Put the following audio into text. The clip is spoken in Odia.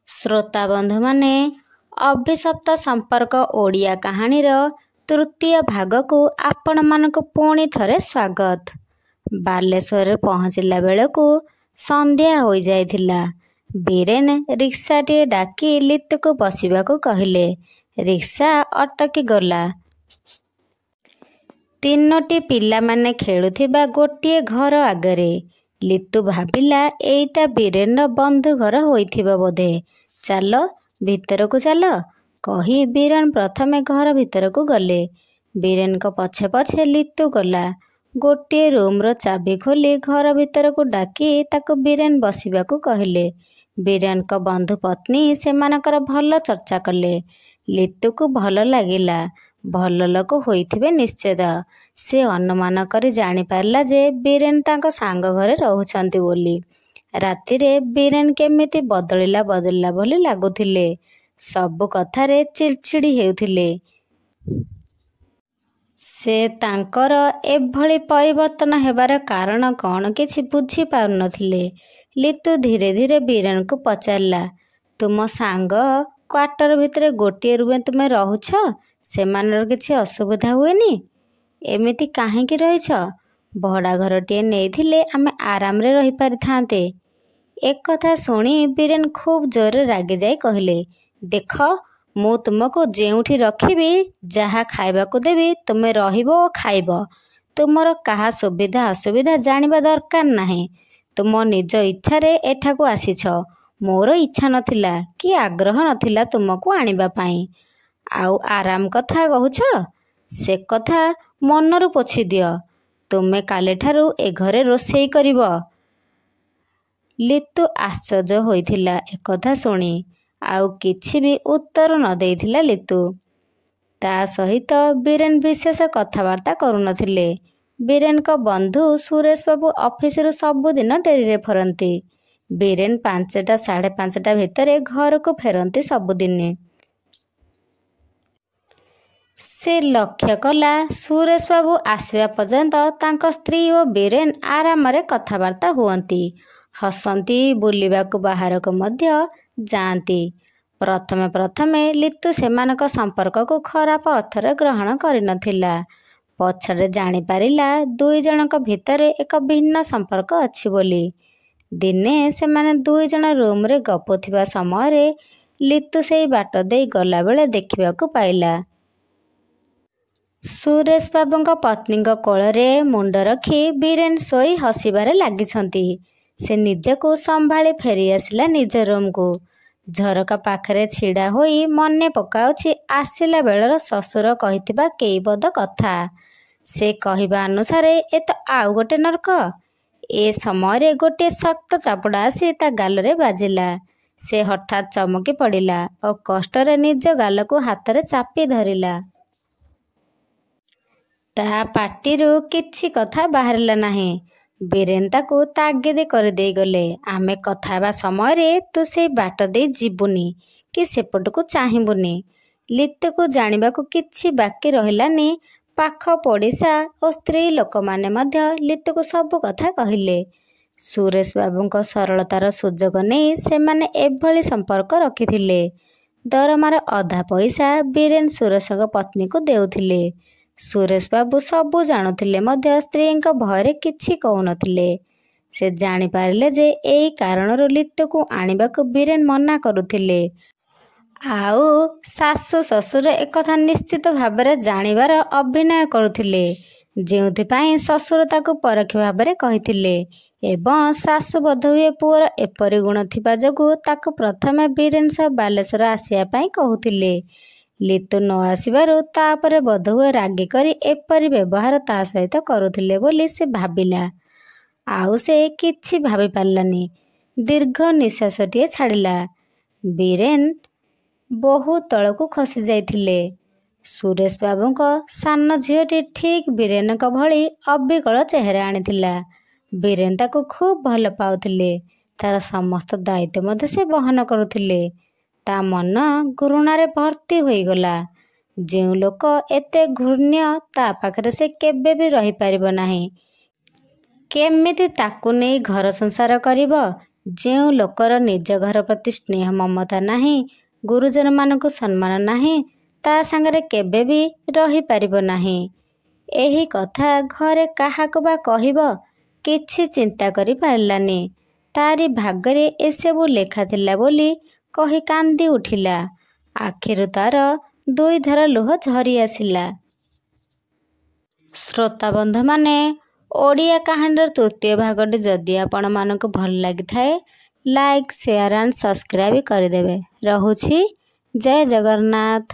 ଶ୍ରୋତା ବନ୍ଧୁମାନେ, ଅଭିଶପ୍ତ ସମ୍ପର୍କ ଓଡ଼ିଆ କାହାଣୀର ତୃତୀୟ ଭାଗକୁ ଆପଣମାନଙ୍କୁ ପୁଣି ଥରେ ସ୍ୱାଗତ। ବାଲେଶ୍ୱରରେ ପହଞ୍ଚିଲା ବେଳକୁ ସନ୍ଧ୍ୟା ହୋଇଯାଇଥିଲା। ବୀରେନ ରିକ୍ସାଟିଏ ଡାକି ଲିତୁକୁ ବସିବାକୁ କହିଲେ। ରିକ୍ସା ଅଟକି ଗଲା। ତିନୋଟି ପିଲାମାନେ ଖେଳୁଥିବା ଗୋଟିଏ ଘର ଆଗରେ। ଲିତୁ ଭାବିଲା, ଏଇଟା ବୀରେନର ବନ୍ଧୁ ଘର ହୋଇଥିବ ବୋଧେ। ଚାଲ, ଭିତରକୁ ଚାଲ, କହି ବୀରେନ ପ୍ରଥମେ ଘର ଭିତରକୁ ଗଲେ। ବୀରେନଙ୍କ ପଛେ ପଛେ ଲିତୁ ଗଲା। ଗୋଟିଏ ରୁମ୍ର ଚାବି ଖୋଲି ଘର ଭିତରକୁ ଡାକି ତାକୁ ବୀରେନ ବସିବାକୁ କହିଲେ। ବୀରେନଙ୍କ ବନ୍ଧୁ ପତ୍ନୀ ସେମାନଙ୍କର ଭଲ ଚର୍ଚ୍ଚା କଲେ। ଲିତୁକୁ ଭଲ ଲାଗିଲା। ଭଲ ଲୋକ ହୋଇଥିବେ ନିଶ୍ଚିତ। ସେ ଅନୁମାନ କରି ଜାଣିପାରିଲା ଯେ ବୀରେନ ତାଙ୍କ ସାଙ୍ଗ ଘରେ ରହୁଛନ୍ତି ବୋଲି। ରାତିରେ ବୀରେନ କେମିତି ବଦଳିଲା ଭଳି ଲାଗୁଥିଲେ। ସବୁ କଥାରେ ଚିଡ଼ଚିଡ଼ି ହେଉଥିଲେ। ସେ ତାଙ୍କର ଏଭଳି ପରିବର୍ତ୍ତନ ହେବାର କାରଣ କ'ଣ କିଛି ବୁଝିପାରୁନଥିଲେ। ଲିତୁ ଧୀରେ ଧୀରେ ବୀରେନକୁ ପଚାରିଲା, ତୁମ ସାଙ୍ଗ କ୍ୱାର୍ଟର ଭିତରେ ଗୋଟିଏ ରୁମରେ ତୁମେ ରହୁଛ? ସେମାନଙ୍କର କିଛି ଅସୁବିଧା ହୁଏନି? ଏମିତି କାହିଁକି ରହିଛ? ଭଡ଼ା ଘରଟିଏ ନେଇଥିଲେ ଆମେ ଆରାମରେ ରହିପାରିଥାନ୍ତେ। ଏକଥା ଶୁଣି ବୀରେନ ଖୁବ୍ ଜୋରରେ ରାଗିଯାଇ କହିଲେ, ଦେଖ, ମୁଁ ତୁମକୁ ଯେଉଁଠି ରଖିବି, ଯାହା ଖାଇବାକୁ ଦେବି, ତୁମେ ରହିବ ଓ ଖାଇବ। ତୁମର କାହା ସୁବିଧା ଅସୁବିଧା ଜାଣିବା ଦରକାର ନାହିଁ। ତୁମ ନିଜ ଇଚ୍ଛାରେ ଏଠାକୁ ଆସିଛ। ମୋର ଇଚ୍ଛା ନଥିଲା କି ଆଗ୍ରହ ନଥିଲା ତୁମକୁ ଆଣିବା ପାଇଁ। ଆଉ ଆରାମ କଥା କହୁଛ? ସେ କଥା ମନରୁ ପୋଛିଦିଅ। ତୁମେ କାଲିଠାରୁ ଏ ଘରେ ରୋଷେଇ କରିବ। ଲିତୁ ଆଶ୍ଚର୍ଯ୍ୟ ହୋଇଥିଲା ଏକଥା ଶୁଣି। ଆଉ କିଛି ବି ଉତ୍ତର ନ ଦେଇଥିଲା ଲିତୁ। ତା ସହିତ ବୀରେନ ବିଶେଷ କଥାବାର୍ତ୍ତା କରୁନଥିଲେ। ବୀରେନଙ୍କ ବନ୍ଧୁ ସୁରେଶ ବାବୁ ଅଫିସରୁ ସବୁଦିନ ଡେରିରେ ଫେରନ୍ତି। ବୀରେନ 5ଟା ସାଢ଼େ 5ଟା ଭିତରେ ଘରକୁ ଫେରନ୍ତି ସବୁଦିନେ। ସେ ଲକ୍ଷ୍ୟ କଲା, ସୁରେଶ ବାବୁ ଆସିବା ପର୍ଯ୍ୟନ୍ତ ତାଙ୍କ ସ୍ତ୍ରୀ ଓ ବୀରେନ ଆରାମରେ କଥାବାର୍ତ୍ତା ହୁଅନ୍ତି, ହସନ୍ତି, ବୁଲିବାକୁ ବାହାରକୁ ମଧ୍ୟ ଯାଆନ୍ତି। ପ୍ରଥମେ ପ୍ରଥମେ ଲିତୁ ସେମାନଙ୍କ ସମ୍ପର୍କକୁ ଖରାପ ଅର୍ଥରେ ଗ୍ରହଣ କରିନଥିଲା। ପଛରେ ଜାଣିପାରିଲା ଦୁଇ ଜଣଙ୍କ ଭିତରେ ଏକ ଭିନ୍ନ ସମ୍ପର୍କ ଅଛି ବୋଲି। ଦିନେ ସେମାନେ ଦୁଇଜଣ ରୁମ୍ରେ ଗପୁଥିବା ସମୟରେ ଲିତୁ ସେଇ ବାଟ ଦେଇ ଗଲାବେଳେ ଦେଖିବାକୁ ପାଇଲା। ସୁରେଶ ବାବୁଙ୍କ ପତ୍ନୀଙ୍କ କୋଳରେ ମୁଣ୍ଡ ରଖି ବୀରେନ ଶୋଇ ହସିବାରେ ଲାଗିଛନ୍ତି। ସେ ନିଜକୁ ସମ୍ଭାଳି ଫେରିଆସିଲା ନିଜ ରୁମ୍କୁ। ଝରକା ପାଖରେ ଛିଡ଼ା ହୋଇ ମନେ ପକାଉଛି ଆସିଲା ବେଳର ଶ୍ୱଶୁର କହିଥିବା କେଇପଦ କଥା। ସେ କହିବା ଅନୁସାରେ ଏ ତ ଆଉ ଗୋଟେ ନର୍କ। ଏ ସମୟରେ ଗୋଟିଏ ଶକ୍ତ ଚାପୁଡ଼ା ଆସି ତା ଗାଲରେ ବାଜିଲା। ସେ ହଠାତ୍ ଚମକି ପଡ଼ିଲା ଓ କଷ୍ଟରେ ନିଜ ଗାଲକୁ ହାତରେ ଚାପି ଧରିଲା। ତା ପାଟିରୁ କିଛି କଥା ବାହାରିଲା ନାହିଁ। ବୀରେନ ତାକୁ ତାଗିଦ କରିଦେଇ ଗଲେ, ଆମେ କଥା ହେବା ସମୟରେ ତୁ ସେଇ ବାଟ ଦେଇ ଯିବୁନି କି ସେପଟକୁ ଚାହିଁବୁନି। ଲିତୁକୁ ଜାଣିବାକୁ କିଛି ବାକି ରହିଲାନି। ପାଖ ପଡ଼ିଶା ଓ ସ୍ତ୍ରୀ ଲୋକମାନେ ମଧ୍ୟ ଲିତୁକୁ ସବୁ କଥା କହିଲେ। ସୁରେଶ ବାବୁଙ୍କ ସରଳତାର ସୁଯୋଗ ନେଇ ସେମାନେ ଏଭଳି ସମ୍ପର୍କ ରଖିଥିଲେ। ଦରମାର ଅଧା ପଇସା ବୀରେନ ସୁରେଶଙ୍କ ପତ୍ନୀକୁ ଦେଉଥିଲେ। ସୁରେଶ ବାବୁ ସବୁ ଜାଣୁଥିଲେ ମଧ୍ୟ ସ୍ତ୍ରୀଙ୍କ ଭୟରେ କିଛି କହୁନଥିଲେ। ସେ ଜାଣିପାରିଲେ ଯେ ଏଇ କାରଣରୁ ଲିତୁକୁ ଆଣିବାକୁ ବୀରେନ ମନା କରୁଥିଲେ। ଆଉ ଶାଶୁ ଶ୍ୱଶୁର ଏକଥା ନିଶ୍ଚିତ ଭାବରେ ଜାଣିବାର ଅଭିନୟ କରୁଥିଲେ, ଯେଉଁଥିପାଇଁ ଶ୍ୱଶୁର ତାକୁ ପରୋକ୍ଷ ଭାବରେ କହିଥିଲେ ଏବଂ ଶାଶୁ ବୋଧହୁଏ ପୁଅର ଏପରି ଗୁଣ ଥିବା ଯୋଗୁଁ ତାକୁ ପ୍ରଥମେ ବୀରେନ ସହ ବାଲେଶ୍ୱର ଆସିବା ପାଇଁ କହୁଥିଲେ। ଲିତୁ ନ ଆସିବାରୁ ତା ଉପରେ ବୋଧହୁଏ ରାଗିକରି ଏପରି ବ୍ୟବହାର ତା ସହିତ କରୁଥିଲେ ବୋଲି ସେ ଭାବିଲା। ଆଉ ସେ କିଛି ଭାବିପାରିଲାନି। ଦୀର୍ଘ ନିଶ୍ୱାସଟିଏ ଛାଡ଼ିଲା। ବୀରେନ ବହୁ ତଳକୁ ଖସି ଯାଇଥିଲେ। ସୁରେଶ ବାବୁଙ୍କ ସାନ ଝିଅଟି ଠିକ୍ ବୀରେନଙ୍କ ଭଳି ଅବିକଳ ଚେହେରା ଆଣିଥିଲା। ବୀରେନ ତାକୁ ଖୁବ୍ ଭଲ ପାଉଥିଲେ। ତାର ସମସ୍ତ ଦାୟିତ୍ୱ ମଧ୍ୟ ସେ ବହନ କରୁଥିଲେ। ତା ମନ ଘୃଣାରେ ଭର୍ତ୍ତି ହୋଇଗଲା। ଯେଉଁ ଲୋକ ଏତେ ଘୃଣ୍ୟ, ତା ପାଖରେ ସେ କେବେ ବି ରହିପାରିବ ନାହିଁ। କେମିତି ତାକୁ ନେଇ ଘର ସଂସାର କରିବ? ଯେଉଁ ଲୋକର ନିଜ ଘର ପ୍ରତି ସ୍ନେହ ମମତା ନାହିଁ, ଗୁରୁଜନମାନଙ୍କୁ ସମ୍ମାନ ନାହିଁ, ତା ସାଙ୍ଗରେ କେବେ ବି ରହିପାରିବ ନାହିଁ। ଏହି କଥା ଘରେ କାହାକୁ ବା କହିବ? କିଛି ଚିନ୍ତା କରି ପାରିଲାନି। ତାରି ଭାଗ୍ୟରେ ଏସବୁ ଲେଖା ଥିଲା ବୋଲି କହି କାନ୍ଦି ଉଠିଲା। ଆଖିରୁ ତାର 2 ଧାର ଲୁହ ଝରି ଆସିଲା। ଶ୍ରୋତାବନ୍ଧୁମାନେ, ଓଡ଼ିଆ କାହାଣୀର ତୃତୀୟ ଭାଗଟି ଯଦି ଆପଣମାନଙ୍କୁ ଭଲ ଲାଗିଥାଏ, ଲାଇକ୍, ସେୟାର ଆଣ୍ଡ ସବସ୍କ୍ରାଇବ୍ କରିଦେବେ। ରହୁଛି। ଜୟ ଜଗନ୍ନାଥ।